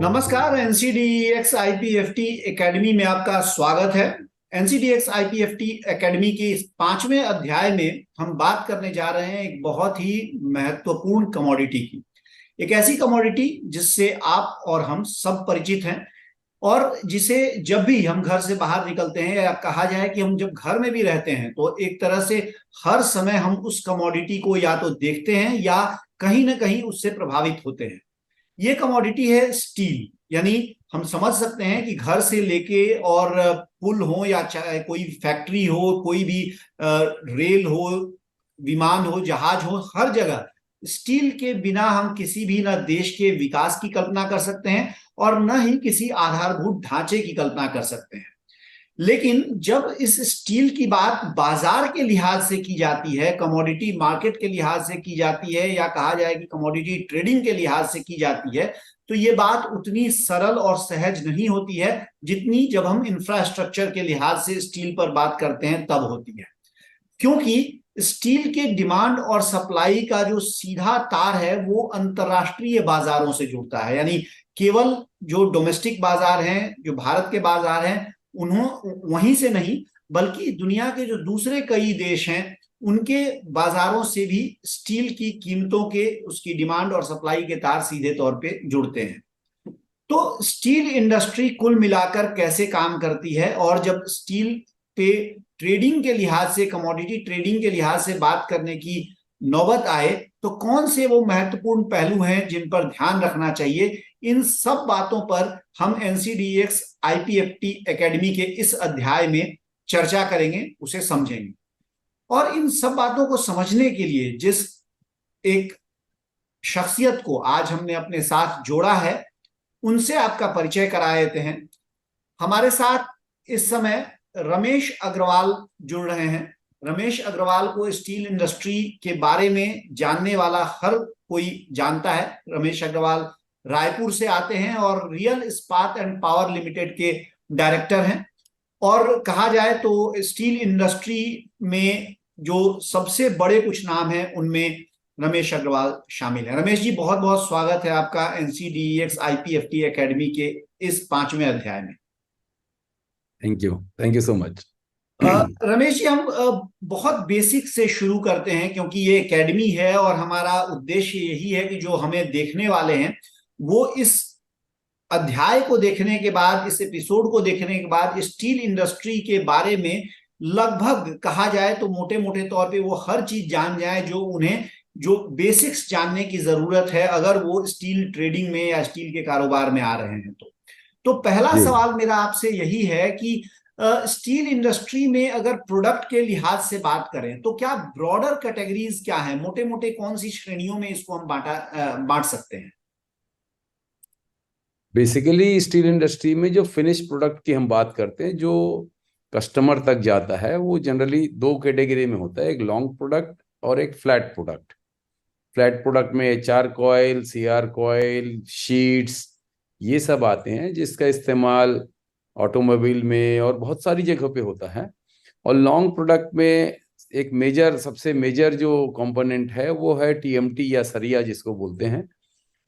नमस्कार। NCDEX IPFT academy में आपका स्वागत है। एनसीडीएक्स आईपीएफटी एकेडमी के इस 5वें अध्याय में हम बात करने जा रहे हैं एक बहुत ही महत्वपूर्ण कमोडिटी की। एक ऐसी कमोडिटी जिससे आप और हम सब परिचित हैं और जिसे जब भी हम घर से बाहर निकलते हैं, या कहा जाए कि हम जब घर में भी रहते हैं, तो एक तरह से हर समय हम उस कमोडिटी को या तो देखते हैं या कहीं ना कहीं उससे प्रभावित होते हैं। ये कमोडिटी है स्टील। यानी हम समझ सकते हैं कि घर से लेके और पुल हो या चाहे कोई फैक्ट्री हो, कोई भी रेल हो, विमान हो, जहाज हो, हर जगह स्टील के बिना हम किसी भी न देश के विकास की कल्पना कर सकते हैं और न ही किसी आधारभूत ढांचे की कल्पना कर सकते हैं। लेकिन जब इस स्टील की बात बाजार के लिहाज से की जाती है, कमोडिटी मार्केट के लिहाज से की जाती है, या कहा जाए कि कमोडिटी ट्रेडिंग के लिहाज से की जाती है, तो ये बात उतनी सरल और सहज नहीं होती है जितनी जब हम इंफ्रास्ट्रक्चर के लिहाज से स्टील पर बात करते हैं तब होती है। क्योंकि स्टील के डिमांड और सप्लाई का जो सीधा तार है वो अंतरराष्ट्रीय बाजारों से जुड़ता है। यानी केवल जो डोमेस्टिक बाजार हैं, जो भारत के बाजार हैं, वहीं से नहीं, बल्कि दुनिया के जो दूसरे कई देश हैं उनके बाजारों से भी स्टील की कीमतों के, उसकी डिमांड और सप्लाई के तार सीधे तौर पे जुड़ते हैं। तो स्टील इंडस्ट्री कुल मिलाकर कैसे काम करती है, और जब स्टील पे ट्रेडिंग के लिहाज से, कमोडिटी ट्रेडिंग के लिहाज से बात करने की नौबत आए, तो कौन से वो महत्वपूर्ण पहलू हैं जिन पर ध्यान रखना चाहिए, इन सब बातों पर हम एनसीडीएक्स आईपीएफटी एकेडमी के इस अध्याय में चर्चा करेंगे, उसे समझेंगे। और इन सब बातों को समझने के लिए जिस एक शख्सियत को आज हमने अपने साथ जोड़ा है, उनसे आपका परिचय करा देते हैं। हमारे साथ इस समय रमेश अग्रवाल जुड़ रहे हैं। रमेश अग्रवाल को स्टील इंडस्ट्री के बारे में जानने वाला हर कोई जानता है। रमेश अग्रवाल रायपुर से आते हैं और रियल इस्पात एंड पावर लिमिटेड के डायरेक्टर हैं। और कहा जाए तो स्टील इंडस्ट्री में जो सबसे बड़े कुछ नाम हैं उनमें रमेश अग्रवाल शामिल है। रमेश जी, बहुत बहुत स्वागत है आपका एनसीडीएक्स आईपीएफटी एकेडमी के इस 5वें अध्याय में। Thank you so much. Ramesh ji, हम बहुत बेसिक से शुरू करते हैं क्योंकि ये एकेडमी है और हमारा उद्देश्य यही है कि जो हमें देखने वाले हैं वो इस अध्याय को देखने के बाद, इस एपिसोड को देखने के बाद स्टील इंडस्ट्री के बारे में लगभग कहा जाए तो मोटे मोटे तौर पे वो हर चीज जान जाए जो उन्हें, जो बेसिक्स जानने की जरूरत है अगर वो स्टील ट्रेडिंग में या स्टील के कारोबार में आ रहे हैं। तो पहला सवाल मेरा आपसे यही है कि स्टील इंडस्ट्री में अगर प्रोडक्ट के लिहाज से बात करें तो क्या ब्रॉडर कैटेगरीज क्या है, मोटे मोटे कौन सी श्रेणियों में इसको हम बांट सकते हैं? बेसिकली स्टील इंडस्ट्री में जो फिनिश प्रोडक्ट की हम बात करते हैं, जो कस्टमर तक जाता है, वो जनरली दो कैटेगरी में होता है, एक लॉन्ग प्रोडक्ट और एक फ्लैट प्रोडक्ट। फ्लैट प्रोडक्ट में HR coil, CR coil, sheets, ये सब आते हैं जिसका इस्तेमाल ऑटोमोबाइल में और बहुत सारी जगहों पे होता है। और लॉन्ग प्रोडक्ट में एक सबसे मेजर जो कंपोनेंट है वो है टीएमटी या सरिया जिसको बोलते हैं।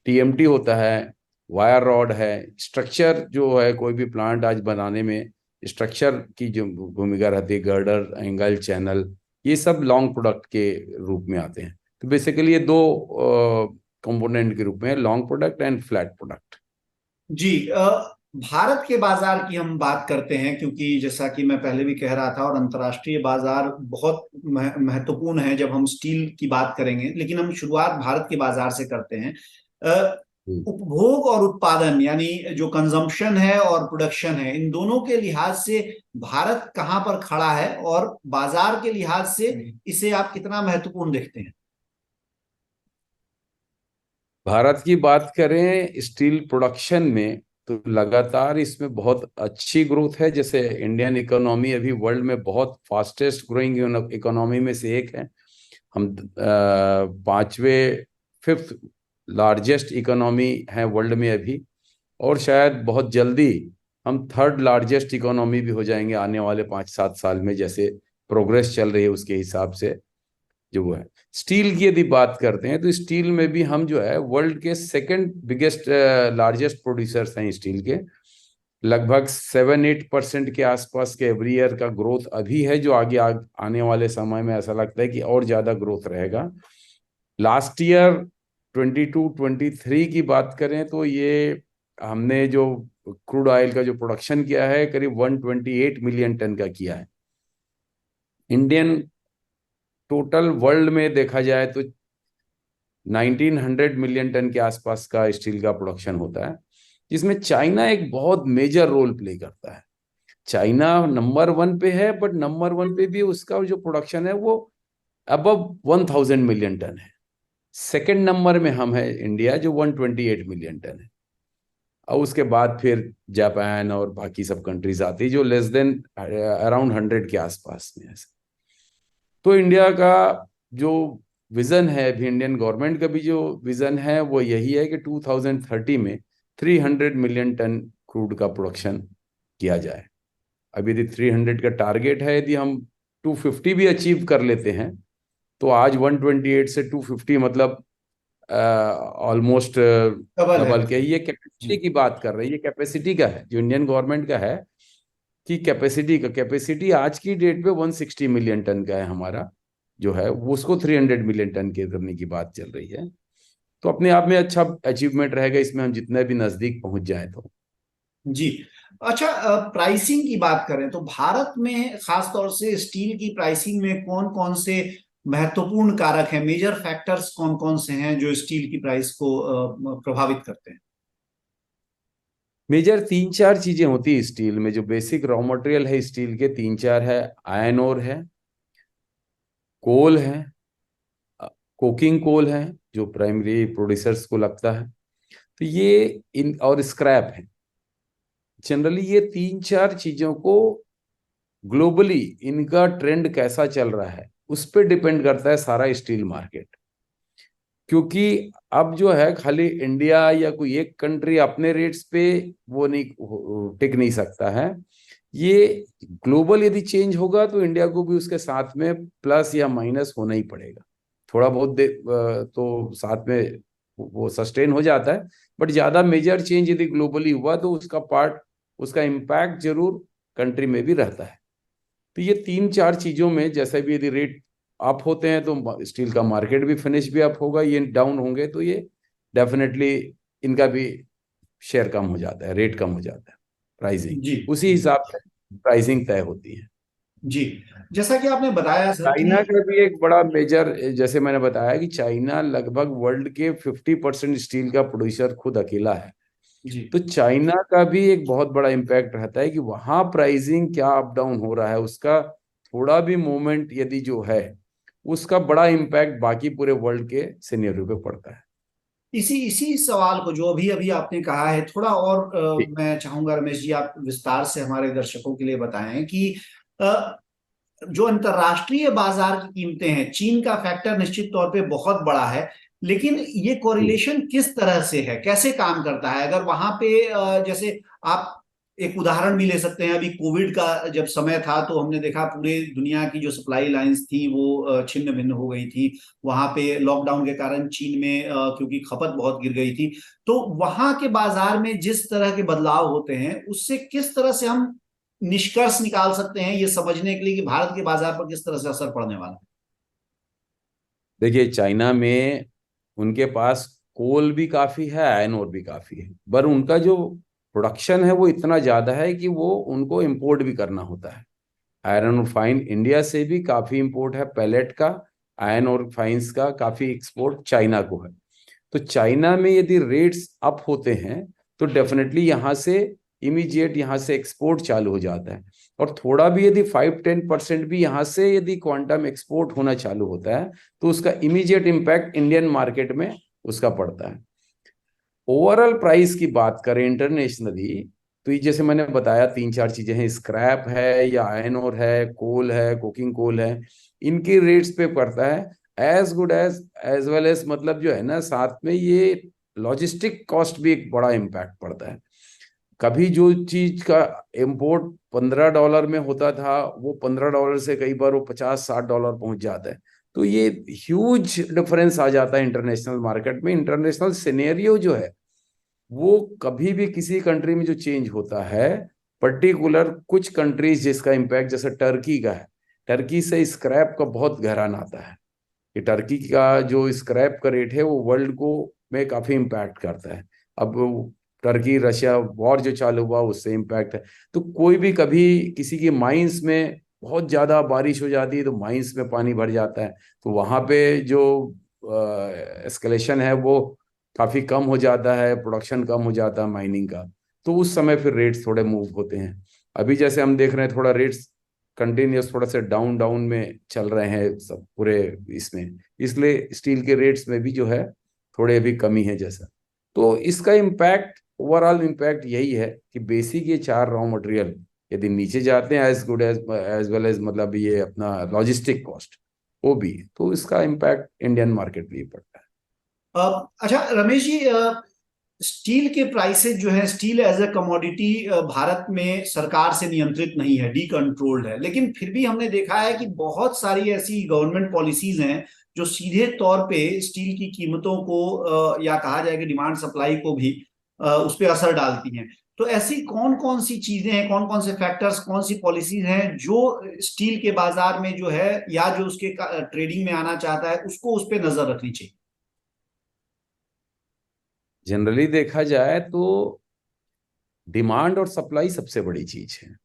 टीएमटी होता है, वायर रॉड है, स्ट्रक्चर जो है कोई भी प्लांट आज बनाने में स्ट्रक्चर की जो भूमिका रहती है, गर्डर, एंगल, चैनल, ये सब लॉन्ग प्रोडक्ट के रूप में आते हैं। तो बेसिकली ये दो कंपोनेंट के रूप में, long product and flat product. जी, भारत के बाजार की हम बात करते हैं क्योंकि जैसा कि मैं पहले भी कह रहा था, और अंतर्राष्ट्रीय बाजार बहुत महत्वपूर्ण है जब हम स्टील की बात करेंगे, लेकिन हम शुरुआत भारत के बाजार से करते हैं। उपभोग और उत्पादन, यानी जो कंजम्पशन है और प्रोडक्शन है, इन दोनों के लिहाज से भारत कहां पर खड़ा है, और बाजार के लिहाज से इसे आप कितना महत्वपूर्ण देखते हैं? भारत की बात करें स्टील प्रोडक्शन में तो लगातार इसमें बहुत अच्छी ग्रोथ है। जैसे इंडियन इकोनॉमी अभी वर्ल्ड में बहुत फास्टेस्ट ग्रोइंग इकोनॉमी में से एक है। हम 5th लार्जेस्ट इकोनॉमी है वर्ल्ड में अभी, और शायद बहुत जल्दी हम 3rd लार्जेस्ट इकोनॉमी भी हो जाएंगे आने वाले 5-7 साल में, जैसे प्रोग्रेस चल रही है उसके हिसाब से। जो वो है। स्टील की यदि बात करते हैं तो स्टील में भी हम जो है वर्ल्ड के सेकंड बिगेस्ट लार्जेस्ट प्रोड्यूसर्स हैं स्टील के। लगभग 7-8% के आसपास के एवरी ईयर का ग्रोथ अभी है, जो आने वाले समय में ऐसा लगता है कि और ज्यादा ग्रोथ रहेगा। लास्ट ईयर 22-23 की बात करें तो ये हमने जो क्रूड ऑयल का जो प्रोडक्शन किया है करीब 128 मिलियन टन का किया है। इंडियन टोटल वर्ल्ड में देखा जाए तो 1900 मिलियन टन के आसपास का स्टील का प्रोडक्शन होता है, जिसमें चाइना एक बहुत मेजर रोल प्ले करता है। चाइना नंबर 1 पे है, बट नंबर 1 पे भी उसका जो प्रोडक्शन है वो अबव 1000 मिलियन टन है। सेकंड नंबर में हम है इंडिया, जो 128 मिलियन टन है। और उसके बाद फिर जापान और बाकी सब कंट्रीज आती है जो लेस देन अराउंड 100 के आसपास में है। तो इंडिया का जो विजन है, अभी इंडियन गवर्नमेंट का भी जो विजन है वो यही है कि 2030 में 300 मिलियन टन क्रूड का प्रोडक्शन किया जाए। अब यदि 300 का टारगेट है, यदि हम 250 भी अचीव कर लेते हैं तो आज 128 से 250 मतलब ऑलमोस्ट डबल है। डबल के। ये कैपेसिटी जी की बात कर रहे हैं, ये कैपेसिटी का है जो इंडियन गवर्नमेंट का है कि कैपेसिटी आज की डेट पे 160 मिलियन टन का है हमारा जो है, वो उसको 300 मिलियन टन के करने की बात चल रही है। तो अपने आप में अच्छा अचीवमेंट रहेगा इसमें, हम जितने भी नजदीक पहुंच जाए तो। जी। अच्छा, प्राइसिंग की बात करें तो भारत में खास तौर से स्टील की प्राइसिंग में कौन कौन से महत्वपूर्ण कारक हैं, मेजर फैक्टर्स कौन कौन से हैं जो स्टील की प्राइस को प्रभावित करते हैं? मेजर 3-4 चीजें होती है स्टील में। जो बेसिक रॉ मटेरियल है स्टील के 3-4 है। आयरन ओर है, कोल है, कोकिंग कोल है जो प्राइमरी प्रोड्यूसर्स को लगता है, तो ये इन और स्क्रैप है। जनरली ये 3-4 चीजों को ग्लोबली इनका ट्रेंड कैसा चल रहा है उस पर डिपेंड करता है सारा स्टील मार्केट। क्योंकि अब जो है खाली इंडिया या कोई एक कंट्री अपने रेट्स पे वो नहीं टिक नहीं सकता है। ये ग्लोबल यदि चेंज होगा तो इंडिया को भी उसके साथ में प्लस या माइनस होना ही पड़ेगा। थोड़ा बहुत तो साथ में वो सस्टेन हो जाता है, बट ज्यादा मेजर चेंज यदि ग्लोबली हुआ तो उसका पार्ट, उसका इम्पैक्ट जरूर कंट्री में भी रहता है। तो ये 3-4 चीजों में जैसे भी यदि रेट अप होते हैं तो स्टील का मार्केट भी फिनिश भी अप होगा, ये डाउन होंगे तो ये डेफिनेटली इनका भी शेयर कम हो जाता है, रेट कम हो जाता है, प्राइसिंग जी उसी हिसाब से प्राइसिंग तय होती है। जी। जैसा कि आपने बताया सर कि चाइना का भी एक बड़ा मेजर, जैसे मैंने बताया कि चाइना लगभग वर्ल्ड के 50% स्टील का प्रोड्यूसर खुद अकेला है। जी तो चाइना का भी एक बहुत बड़ा इम्पैक्ट रहता है कि वहां प्राइसिंग क्या अप डाउन हो रहा है, उसका थोड़ा भी मूवमेंट यदि जो है उसका बड़ा इम्पैक्ट बाकी पूरे वर्ल्ड के सिनेरियो पे पड़ता है। इसी इसी सवाल को जो अभी अभी आपने कहा है थोड़ा और मैं चाहूंगा रमेश जी आप विस्तार से हमारे दर्शकों के लिए बताएं कि अ, जो अंतरराष्ट्रीय बाजार की कीमतें हैं, चीन का फैक्टर निश्चित तौर पे बहुत बड़ा है, लेकिन ये जी कोरिलेशन किस तरह से है, कैसे काम करता है? अगर वहां पे जैसे आप एक उदाहरण भी ले सकते हैं, अभी कोविड का जब समय था तो हमने देखा पूरे दुनिया की जो सप्लाई लाइंस थी वो छिन्न भिन्न हो गई थी। वहां पे लॉकडाउन के कारण चीन में क्योंकि खपत बहुत गिर गई थी, तो वहां के बाजार में जिस तरह के बदलाव होते हैं उससे किस तरह से हम निष्कर्ष निकाल सकते हैं ये समझने के लिए कि भारत के बाजार पर किस तरह से असर पड़ने वाला है? देखिए, चाइना में उनके पास कोल भी काफी है, आयरन ओर भी काफी है, पर उनका जो प्रोडक्शन है वो इतना ज्यादा है कि वो उनको इंपोर्ट भी करना होता है। आयरन और फाइन इंडिया से भी काफी इंपोर्ट है, पैलेट का, आयरन और फाइन्स का काफी एक्सपोर्ट चाइना को है। तो चाइना में यदि रेट्स अप होते हैं तो डेफिनेटली यहाँ से इमीडिएट यहाँ से एक्सपोर्ट चालू हो जाता है। और थोड़ा भी यदि 5-10% भी यहाँ से यदि क्वांटम एक्सपोर्ट होना चालू होता है तो उसका इमीडिएट इम्पैक्ट इंडियन मार्केट में उसका पड़ता है। ओवरऑल प्राइस की बात करें इंटरनेशनली तो ये जैसे मैंने बताया 3-4 चीजें हैं, स्क्रैप है या आयरन ओर है, कोल है, कोकिंग कोल है, इनके रेट्स पे पड़ता है। As good as well as मतलब जो है ना, साथ में ये लॉजिस्टिक कॉस्ट भी एक बड़ा इम्पैक्ट पड़ता है। कभी जो चीज का इंपोर्ट $15 में होता था वो $15 से कई बार वो $50-60 पहुंच जाता है। तो ये ह्यूज डिफरेंस आ जाता है इंटरनेशनल मार्केट में। इंटरनेशनल सिनेरियो जो है वो कभी भी किसी कंट्री में जो चेंज होता है, पर्टिकुलर कुछ कंट्रीज जिसका इम्पैक्ट, जैसे टर्की का है, टर्की से स्क्रैप का बहुत गहरा नाता है। कि टर्की का जो स्क्रैप का रेट है वो वर्ल्ड को में काफी इम्पैक्ट करता है। अब टर्की रशिया वॉर जो चालू हुआ उससे इम्पैक्ट है। तो कोई भी कभी किसी की माइंस में बहुत ज्यादा बारिश हो जाती है तो माइंस में पानी भर जाता है, तो वहां पे जो एस्केलेशन है वो काफी कम हो जाता है, प्रोडक्शन कम हो जाता है माइनिंग का। तो उस समय फिर रेट्स थोड़े मूव होते हैं। अभी जैसे हम देख रहे हैं थोड़ा रेट्स कंटिन्यूस थोड़ा सा डाउन डाउन में चल रहे हैं सब पूरे इसमें, इसलिए स्टील के रेट्स में भी जो है थोड़े अभी कमी है जैसा। तो इसका इम्पैक्ट, ओवरऑल इम्पैक्ट यही है कि बेसिक ये चार रॉ मटेरियल यदि नीचे जाते हैं, as good as well as मतलब ये अपना लॉजिस्टिक कॉस्ट वो भी, तो इसका इम्पैक्ट इंडियन मार्केट पे ही पड़ता है। अच्छा रमेश जी, स्टील के प्राइसेस जो है, steel as a commodity Bharat में सरकार से नियंत्रित नहीं है, डी कंट्रोल्ड है, लेकिन फिर भी हमने देखा है कि बहुत सारी ऐसी गवर्नमेंट पॉलिसीज हैं जो सीधे तौर पे स्टील की कीमतों को या कहा जाए कि डिमांड सप्लाई को भी उस पर असर डालती हैं। तो ऐसी कौन कौन सी चीजें हैं, कौन कौन से फैक्टर्स, कौन सी पॉलिसीज हैं जो स्टील के बाजार में जो है या जो उसके ट्रेडिंग में आना चाहता है उसको उस पर नजर रखनी चाहिए? जनरली देखा जाए तो डिमांड और सप्लाई सबसे बड़ी चीज है।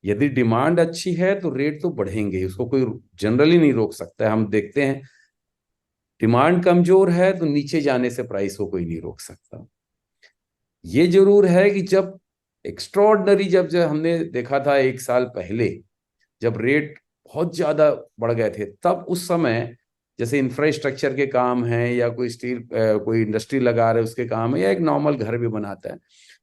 यदि डिमांड अच्छी है तो रेट तो बढ़ेंगे ही, उसको कोई जनरली नहीं रोक सकता है। हम देखते हैं डिमांड कमजोर है तो नीचे जाने से प्राइस को कोई नहीं रोक सकता। ये जरूर है कि जब एक्स्ट्रॉर्डनरी, जब हमने देखा था एक साल पहले जब रेट बहुत ज्यादा बढ़ गए थे, तब उस समय जैसे इंफ्रास्ट्रक्चर के काम हैं या कोई स्टील कोई इंडस्ट्री लगा रहे उसके काम है या एक नॉर्मल घर भी बनाता है,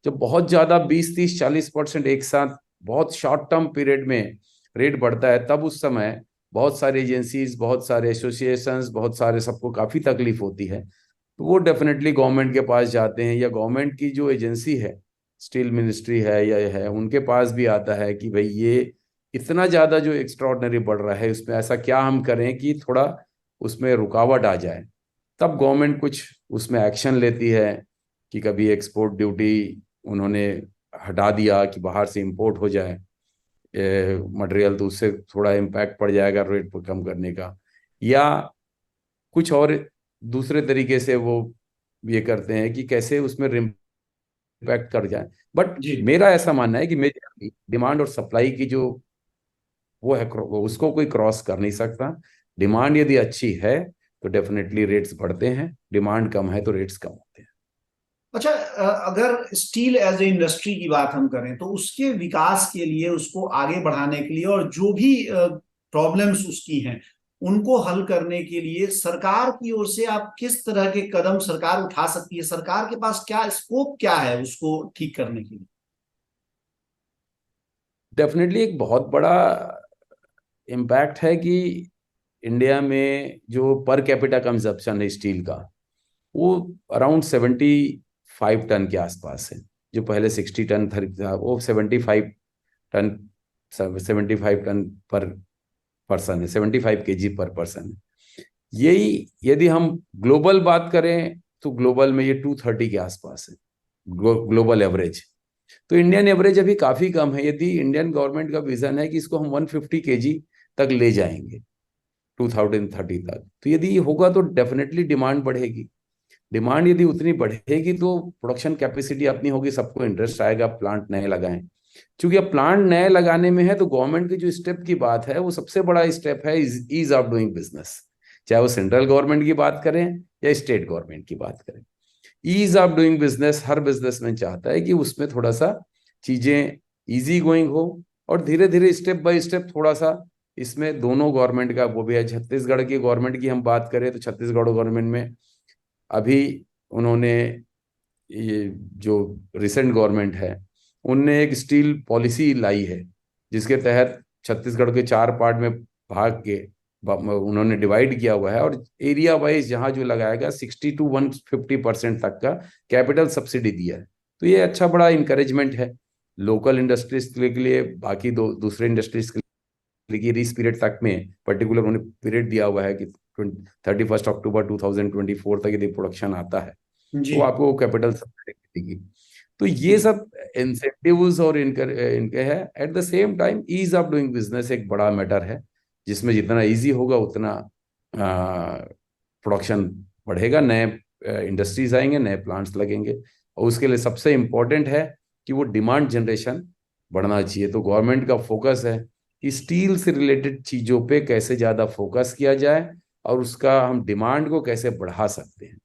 जब बहुत ज्यादा 20-30-40% एक साथ बहुत शॉर्ट टर्म पीरियड में रेट बढ़ता है, तब उस समय बहुत सारी एजेंसीज, बहुत सारे एसोसिएशंस, बहुत सारे सबको काफी तकलीफ होती है। तो वो डेफिनेटली गवर्नमेंट के पास जाते हैं या गवर्नमेंट की जो एजेंसी है, स्टील मिनिस्ट्री है या है, उनके पास भी आता है कि भाई ये इतना ज्यादा जो एक्स्ट्रॉर्डनरी बढ़ रहा है उसमें ऐसा क्या हम करें कि थोड़ा उसमें रुकावट आ जाए। तब गवर्नमेंट कुछ उसमें एक्शन लेती है कि कभी एक्सपोर्ट ड्यूटी उन्होंने हटा दिया कि बाहर से इंपोर्ट हो जाए मटेरियल, तो उससे थोड़ा इम्पैक्ट पड़ जाएगा रेट पर कम करने का, या कुछ और दूसरे तरीके से वो ये करते हैं कि कैसे उसमें इम्पैक्ट कर जाए। बट जी। मेरा ऐसा मानना है कि मेजर डिमांड और सप्लाई की जो वो है वो उसको कोई क्रॉस कर नहीं सकता। डिमांड यदि अच्छी है तो डेफिनेटली रेट्स बढ़ते हैं, डिमांड कम है तो रेट्स कम होते हैं। अच्छा, अगर स्टील एज ए इंडस्ट्री की बात हम करें तो उसके विकास के लिए, उसको आगे बढ़ाने के लिए और जो भी प्रॉब्लम्स उसकी हैं उनको हल करने के लिए सरकार की ओर से आप किस तरह के कदम सरकार उठा सकती है? सरकार के पास क्या स्कोप, क्या है उसको ठीक करने के लिए? डेफिनेटली एक बहुत बड़ा इम्पैक्ट है कि इंडिया में जो पर कैपिटा कंजप्शन है स्टील का, वो अराउंड 75 टन के आसपास है। जो पहले 60 टन था वो 75 टन, 75 टन पर पर्सन है, 75 kg पर पर्सन है। यही यदि हम ग्लोबल बात करें तो ग्लोबल में ये 230 के आसपास है ग्लोबल एवरेज। तो इंडियन एवरेज अभी काफी कम है। यदि इंडियन गवर्नमेंट का विजन है कि इसको हम 150 kg तक ले जाएंगे 2030 तक, तो यदि ये होगा तो डेफिनेटली डिमांड बढ़ेगी। डिमांड यदि उतनी बढ़ेगी तो प्रोडक्शन कैपेसिटी अपनी होगी, सबको इंटरेस्ट आएगा प्लांट नए लगाएं। क्योंकि अब प्लांट नए लगाने में है तो गवर्नमेंट की जो स्टेप की बात है वो सबसे बड़ा स्टेप है ईज ऑफ डूइंग बिजनेस। चाहे वो सेंट्रल गवर्नमेंट की बात करें या स्टेट गवर्नमेंट की बात करें, ईज ऑफ डूइंग बिजनेस हर बिजनेसमैन चाहता है कि उसमें थोड़ा सा चीजें इजी गोइंग हो, और धीरे धीरे स्टेप बाय स्टेप थोड़ा सा इसमें दोनों गवर्नमेंट का वो भी है। छत्तीसगढ़ की गवर्नमेंट की हम बात करें तो छत्तीसगढ़ गवर्नमेंट में अभी उन्होंने ये जो रिसेंट गवर्नमेंट है उनने एक स्टील पॉलिसी लाई है जिसके तहत छत्तीसगढ़ के 4 पार्ट में भाग के उन्होंने डिवाइड किया हुआ है, और एरिया वाइज जहां जो लगाएगा 60 to 150% तक का कैपिटल सब्सिडी दिया है। तो ये अच्छा बड़ा इंकरेजमेंट है लोकल इंडस्ट्रीज के लिए, बाकी दूसरे इंडस्ट्रीज के कि इस पीरियड तक में पर्टिकुलर उन्होंने पीरियड दिया हुआ है कि 31 अक्टूबर 2024 तक यदि प्रोडक्शन आता है जी तो आपको कैपिटल मिलेगी। तो ये सब इंसेंटिव्स और इनके है। At the same time ease of doing business एक बड़ा मैटर है, जिसमें जितना इजी होगा उतना प्रोडक्शन बढ़ेगा, नए इंडस्ट्रीज आएंगे, नए प्लांट्स लगेंगे। और उसके लिए सबसे इम्पोर्टेंट है कि वो डिमांड जनरेशन बढ़ना चाहिए। तो गवर्नमेंट का फोकस है कि स्टील से रिलेटेड चीज़ों पे कैसे ज़्यादा फोकस किया जाए और उसका हम डिमांड को कैसे बढ़ा सकते हैं।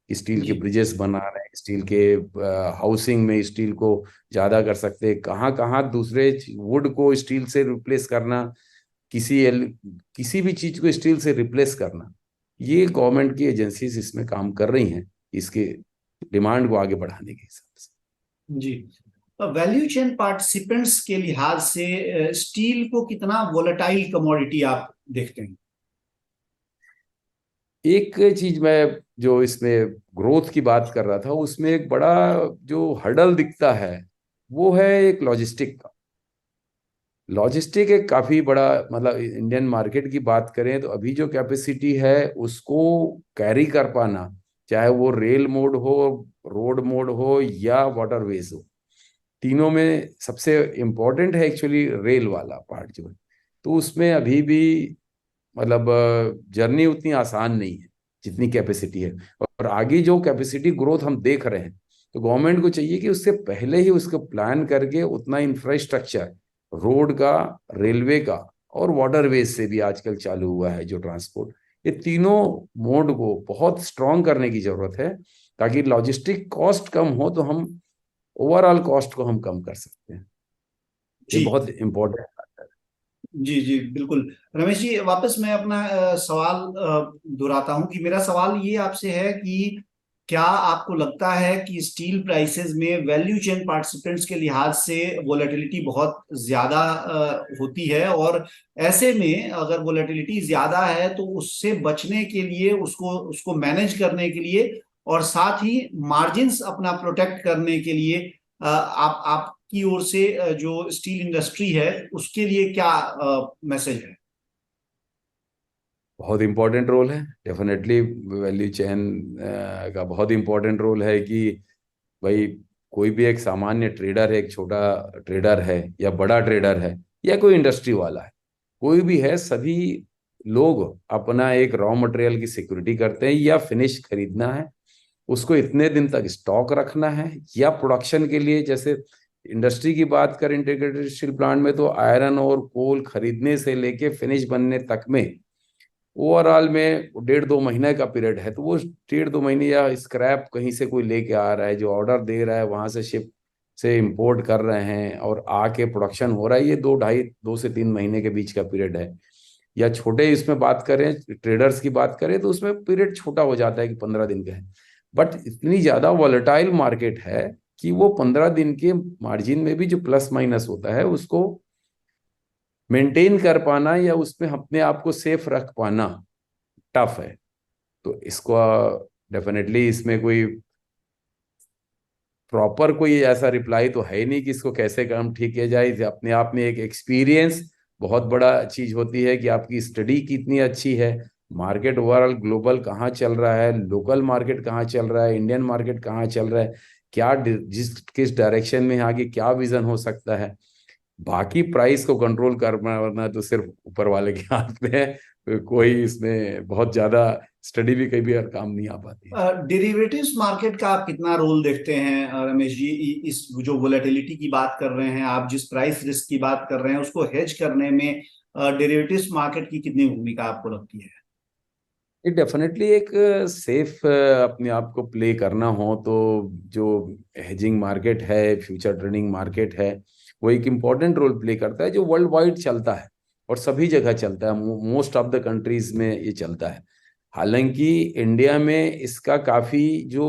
स्टील के जी ब्रिजेस बना रहे हैं, स्टील के हाउसिंग में स्टील को ज़्यादा कर सकते हैं, कहाँ कहाँ दूसरे वुड को स्टील से रिप्लेस करना, किसी भी चीज़ को स्टील से रिप्लेस करना, ये गवर्नमेंट की एजेंसीज इसमें काम कर रही हैं इसके डिमांड को आगे बढ़ाने के हिसाब से। जी। वैल्यू चेन पार्टिसिपेंट्स के लिहाज से स्टील को कितना वोलेटाइल कमोडिटी आप देखते हैं? एक चीज मैं जो इसमें ग्रोथ की बात कर रहा था, उसमें एक बड़ा जो हर्डल दिखता है वो है एक लॉजिस्टिक का। लॉजिस्टिक एक काफी बड़ा, मतलब इंडियन मार्केट की बात करें तो अभी जो कैपेसिटी है उसको कैरी कर पाना, चाहे वो रेल मोड हो, रोड मोड हो या वाटरवेज हो, तीनों में सबसे इम्पोर्टेंट है एक्चुअली रेल वाला पार्ट जो है। तो उसमें अभी भी मतलब जर्नी उतनी आसान नहीं है जितनी कैपेसिटी है। और आगे जो कैपेसिटी ग्रोथ हम देख रहे हैं, तो गवर्नमेंट को चाहिए कि उससे पहले ही उसको प्लान करके उतना इंफ्रास्ट्रक्चर रोड का, रेलवे का और वाटरवेज से भी आजकल चालू हुआ है जो ट्रांसपोर्ट, ये तीनों मोड को बहुत स्ट्रॉन्ग करने की जरूरत है, ताकि लॉजिस्टिक कॉस्ट कम हो तो हम ओवरऑल कॉस्ट को हम कम कर सकते हैं। ये जी बहुत इंपॉर्टेंट है। जी जी बिल्कुल। रमेश जी, वापस मैं अपना सवाल दोहराता हूं कि मेरा सवाल ये आपसे है कि क्या आपको लगता है कि स्टील प्राइसेस में वैल्यू चेन पार्टिसिपेंट्स के लिहाज से वोलेटिलिटी बहुत ज्यादा होती है, और ऐसे में अगर वोलेटिलिटी ज्यादा है तो उससे बचने के लिए, उसको उसको मैनेज करने के लिए और साथ ही मार्जिन्स अपना प्रोटेक्ट करने के लिए आपकी ओर से जो स्टील इंडस्ट्री है उसके लिए क्या मैसेज है? बहुत इंपॉर्टेंट रोल है डेफिनेटली। वैल्यू चेन का बहुत इंपॉर्टेंट रोल है कि भाई कोई भी एक सामान्य ट्रेडर है, एक छोटा ट्रेडर है या बड़ा ट्रेडर है या कोई इंडस्ट्री वाला है, कोई भी है, सभी लोग अपना एक रॉ मटेरियल की सिक्योरिटी करते हैं। या फिनिश खरीदना है, उसको इतने दिन तक स्टॉक रखना है, या प्रोडक्शन के लिए, जैसे इंडस्ट्री की बात करें इंटीग्रेटेड स्टील प्लांट में, तो आयरन और कोल खरीदने से लेके फिनिश बनने तक में ओवरऑल में 1.5-2 महीने का पीरियड है। तो वो 1.5-2 महीने, या स्क्रैप कहीं से कोई लेके आ रहा है, जो ऑर्डर दे रहा है वहां से शिप से इंपोर्ट कर रहे हैं और आके प्रोडक्शन हो रहा है, ये 2 से 3 महीने के बीच का पीरियड है। या छोटे इसमें बात करें, ट्रेडर्स की बात करें, तो उसमें पीरियड छोटा हो जाता है कि 15 दिन का है। बट इतनी ज्यादा वॉलेटाइल मार्केट है कि वो 15 दिन के मार्जिन में भी जो प्लस माइनस होता है उसको मेंटेन कर पाना या उसमें अपने आप को सेफ रख पाना टफ है। तो इसको डेफिनेटली इसमें कोई प्रॉपर कोई ऐसा रिप्लाई तो है ही नहीं कि इसको कैसे काम ठीक किया जाए। ये अपने आप में एक एक्सपीरियंस बहुत बड़ा चीज होती है कि आपकी स्टडी कितनी अच्छी है, मार्केट ओवरऑल ग्लोबल कहाँ चल रहा है, लोकल मार्केट कहाँ चल रहा है, इंडियन मार्केट कहाँ चल रहा है, क्या किस डायरेक्शन में आगे क्या विजन हो सकता है। बाकी प्राइस को कंट्रोल करना वरना तो सिर्फ ऊपर वाले के हाथ में है। तो कोई इसमें बहुत ज्यादा स्टडी भी कई बार काम नहीं आ पाती है। डेरिवेटिव्स मार्केट का आप कितना रोल देखते हैं रमेश जी? इस जो वोलेटिलिटी की बात कर रहे हैं आप, जिस प्राइस रिस्क की बात कर रहे हैं, उसको हेज करने में डेरिवेटिव्स मार्केट की कितनी भूमिका आपको लगती है? ये डेफिनेटली एक सेफ अपने आप को प्ले करना हो तो जो हेजिंग मार्केट है, फ्यूचर ट्रेडिंग मार्केट है, वो एक इम्पॉर्टेंट रोल प्ले करता है, जो वर्ल्ड वाइड चलता है और सभी जगह चलता है, मोस्ट ऑफ द कंट्रीज में ये चलता है। हालांकि इंडिया में इसका काफी जो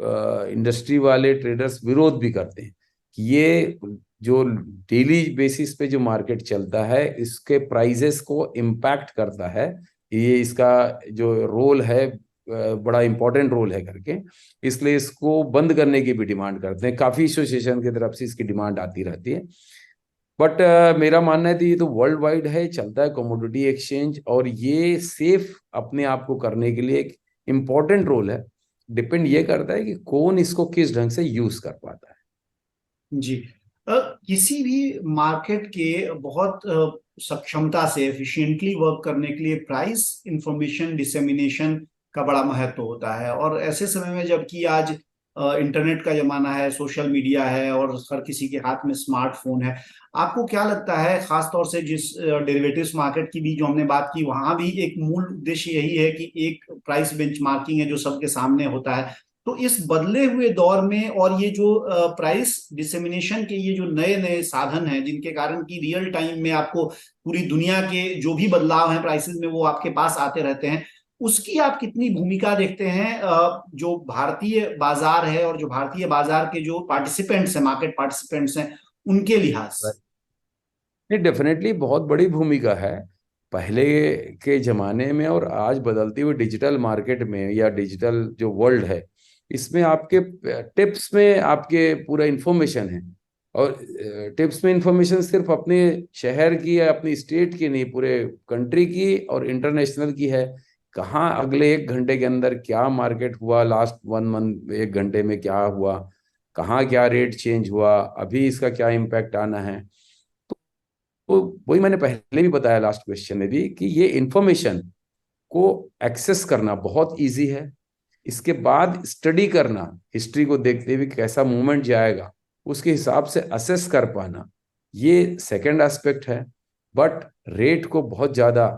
इंडस्ट्री वाले ट्रेडर्स विरोध भी करते हैं कि ये जो डेली बेसिस पे जो मार्केट चलता है इसके प्राइजेस को इम्पैक्ट करता है, ये इसका जो रोल है बड़ा इंपॉर्टेंट रोल है करके, इसलिए इसको बंद करने की भी डिमांड करते हैं। काफी एसोसिएशन की तरफ से इसकी डिमांड आती रहती है। बट मेरा मानना है तो ये तो वर्ल्ड वाइड है, चलता है कमोडिटी एक्सचेंज, और ये सेफ अपने आप को करने के लिए एक इम्पोर्टेंट रोल है। डिपेंड ये करता है कि कौन इसको किस ढंग से यूज कर पाता है। जी। किसी भी मार्केट के बहुत सक्षमता से एफिशिएंटली वर्क करने के लिए प्राइस इंफॉर्मेशन डिसेमिनेशन का बड़ा महत्व होता है। और ऐसे समय में जबकि आज इंटरनेट का जमाना है, सोशल मीडिया है और हर किसी के हाथ में स्मार्टफोन है, आपको क्या लगता है, खास तौर से जिस डेरिवेटिव्स मार्केट की भी जो हमने बात की, वहां भी एक मूल उद्देश्य यही है कि एक प्राइस बेंचमार्किंग है जो सबके सामने होता है। तो इस बदले हुए दौर में और ये जो प्राइस डिसेमिनेशन के ये जो नए नए साधन हैं जिनके कारण की रियल टाइम में आपको पूरी दुनिया के जो भी बदलाव हैं प्राइसेस में वो आपके पास आते रहते हैं, उसकी आप कितनी भूमिका देखते हैं जो भारतीय बाजार है और जो भारतीय बाजार के जो पार्टिसिपेंट्स हैं, मार्केट पार्टिसिपेंट्स हैं, उनके लिहाज से? नहीं, डेफिनेटली बहुत बड़ी भूमिका है। पहले के जमाने में और आज बदलती हुई डिजिटल मार्केट में या डिजिटल जो वर्ल्ड है, इसमें आपके टिप्स में आपके पूरा इंफॉर्मेशन है। और टिप्स में इंफॉर्मेशन सिर्फ अपने शहर की या अपनी स्टेट की नहीं, पूरे कंट्री की और इंटरनेशनल की है। कहाँ अगले 1 घंटे के अंदर क्या मार्केट हुआ, लास्ट 1 मंथ 1 घंटे में क्या हुआ, कहाँ क्या रेट चेंज हुआ, अभी इसका क्या इम्पैक्ट आना है। तो वही मैंने पहले भी बताया लास्ट क्वेश्चन में भी कि ये इंफॉर्मेशन को एक्सेस करना बहुत इजी है। इसके बाद स्टडी करना, हिस्ट्री को देखते हुए कैसा मूवमेंट जाएगा उसके हिसाब से असेस कर पाना, ये सेकंड एस्पेक्ट है। बट रेट को बहुत ज्यादा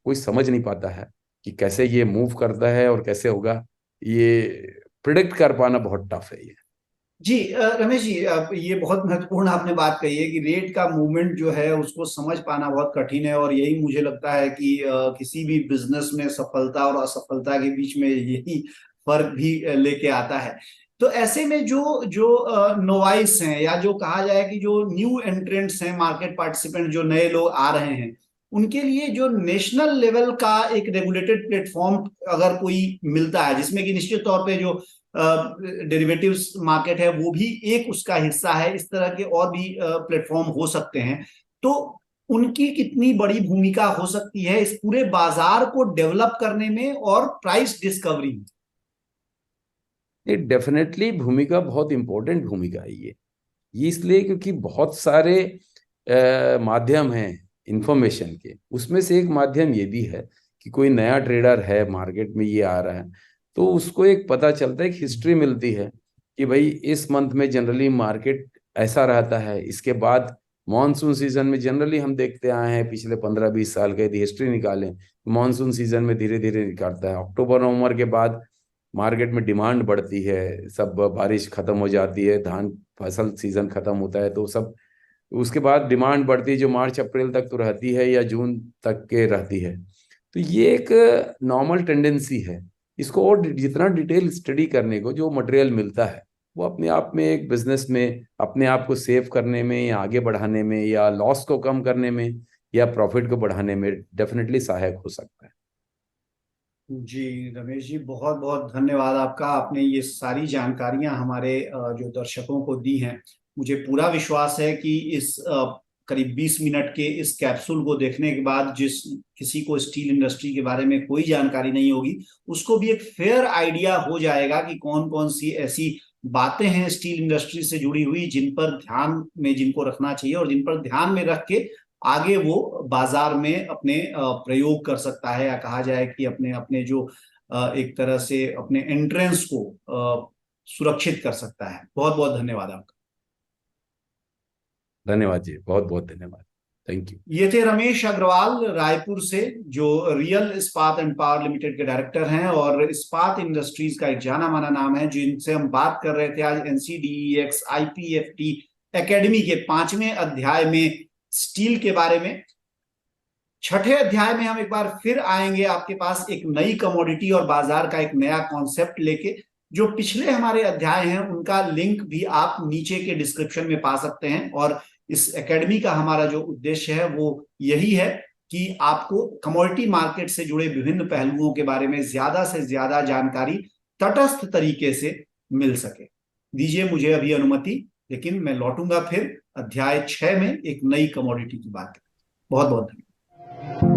कोई समझ नहीं पाता है कि कैसे ये मूव करता है और कैसे होगा, ये प्रिडिक्ट कर पाना बहुत टफ है ये। जी रमेश जी, ये बहुत महत्वपूर्ण आपने बात कही है कि रेट का मूवमेंट जो है उसको समझ पाना बहुत कठिन है। और यही मुझे लगता है कि किसी भी बिजनेस में सफलता और असफलता के बीच में यही फर्क भी लेके आता है। तो ऐसे में जो जो नोवाइस हैं या जो कहा जाए कि जो न्यू एंट्रेंट्स हैं, मार्केट पार्टिसिपेंट जो नए लोग आ रहे हैं, उनके लिए जो नेशनल लेवल का एक रेगुलेटेड प्लेटफॉर्म अगर कोई मिलता है जिसमें कि निश्चित तौर पे जो डेरिवेटिव्स मार्केट है वो भी एक उसका हिस्सा है, इस तरह के और भी प्लेटफॉर्म हो सकते हैं, तो उनकी कितनी बड़ी भूमिका हो सकती है इस पूरे बाजार को डेवलप करने में और प्राइस डिस्कवरी में? ये डेफिनेटली भूमिका बहुत इंपॉर्टेंट भूमिका है ये इसलिए क्योंकि बहुत सारे माध्यम हैं इंफॉर्मेशन के। उसमें से एक माध्यम ये भी है कि कोई नया ट्रेडर है मार्केट में, ये आ रहा है तो उसको एक पता चलता है, एक हिस्ट्री मिलती है कि भाई इस मंथ में जनरली मार्केट ऐसा रहता है। इसके बाद मॉनसून सीजन में जनरली हम देखते आए हैं पिछले 15-20 साल के यदि हिस्ट्री निकालें, मॉनसून सीजन में धीरे धीरे निकलता है। अक्टूबर नवंबर के बाद मार्केट में डिमांड बढ़ती है, सब बारिश खत्म हो जाती है, धान फसल सीजन खत्म होता है तो सब उसके बाद डिमांड बढ़ती है जो मार्च अप्रैल तक तो रहती है या जून तक के रहती है। तो ये एक नॉर्मल टेंडेंसी है। इसको और जितना डिटेल स्टडी करने को जो मटेरियल मिलता है वो अपने आप में एक बिजनेस में अपने आप को सेव करने में या आगे बढ़ाने में या लॉस को कम करने में या प्रॉफिट को बढ़ाने में डेफिनेटली सहायक हो सकता है। जी रमेश जी, बहुत बहुत धन्यवाद आपका। आपने ये सारी जानकारियां हमारे जो दर्शकों को दी हैं। मुझे पूरा विश्वास है कि इस करीब 20 मिनट के इस कैप्सूल को देखने के बाद जिस किसी को स्टील इंडस्ट्री के बारे में कोई जानकारी नहीं होगी उसको भी एक फेयर आइडिया हो जाएगा कि कौन कौन सी ऐसी बातें हैं स्टील इंडस्ट्री से जुड़ी हुई जिन पर ध्यान में जिनको रखना चाहिए और जिन पर ध्यान में रख के आगे वो बाजार में अपने प्रयोग कर सकता है, या कहा जाए कि अपने अपने जो एक तरह से अपने एंट्रेंस को सुरक्षित कर सकता है। बहुत बहुत धन्यवाद आपका। धन्यवाद जी, बहुत बहुत धन्यवाद। Thank you. ये थे रमेश अग्रवाल रायपुर से, जो रियल इस्पात एंड पावर लिमिटेड के डायरेक्टर हैं और इस्पात इंडस्ट्रीज का एक जाना माना नाम है, जिनसे हम बात कर रहे थे आज एनसीडीईएक्स आईपीएफटी एकेडमी के 5वें अध्याय में स्टील के बारे में। छठे अध्याय में हम एक बार फिर आएंगे आपके पास एक नई कमोडिटी और बाजार का एक नया कॉन्सेप्ट लेके। जो पिछले हमारे अध्याय हैं उनका लिंक भी आप नीचे के डिस्क्रिप्शन में पा सकते हैं। और इस एकेडमी का हमारा जो उद्देश्य है वो यही है कि आपको कमोडिटी मार्केट से जुड़े विभिन्न पहलुओं के बारे में ज्यादा से ज्यादा जानकारी तटस्थ तरीके से मिल सके। दीजिए मुझे अभी अनुमति। लेकिन मैं लौटूंगा फिर अध्याय 6 में एक नई कमोडिटी की बात। बहुत बहुत धन्यवाद।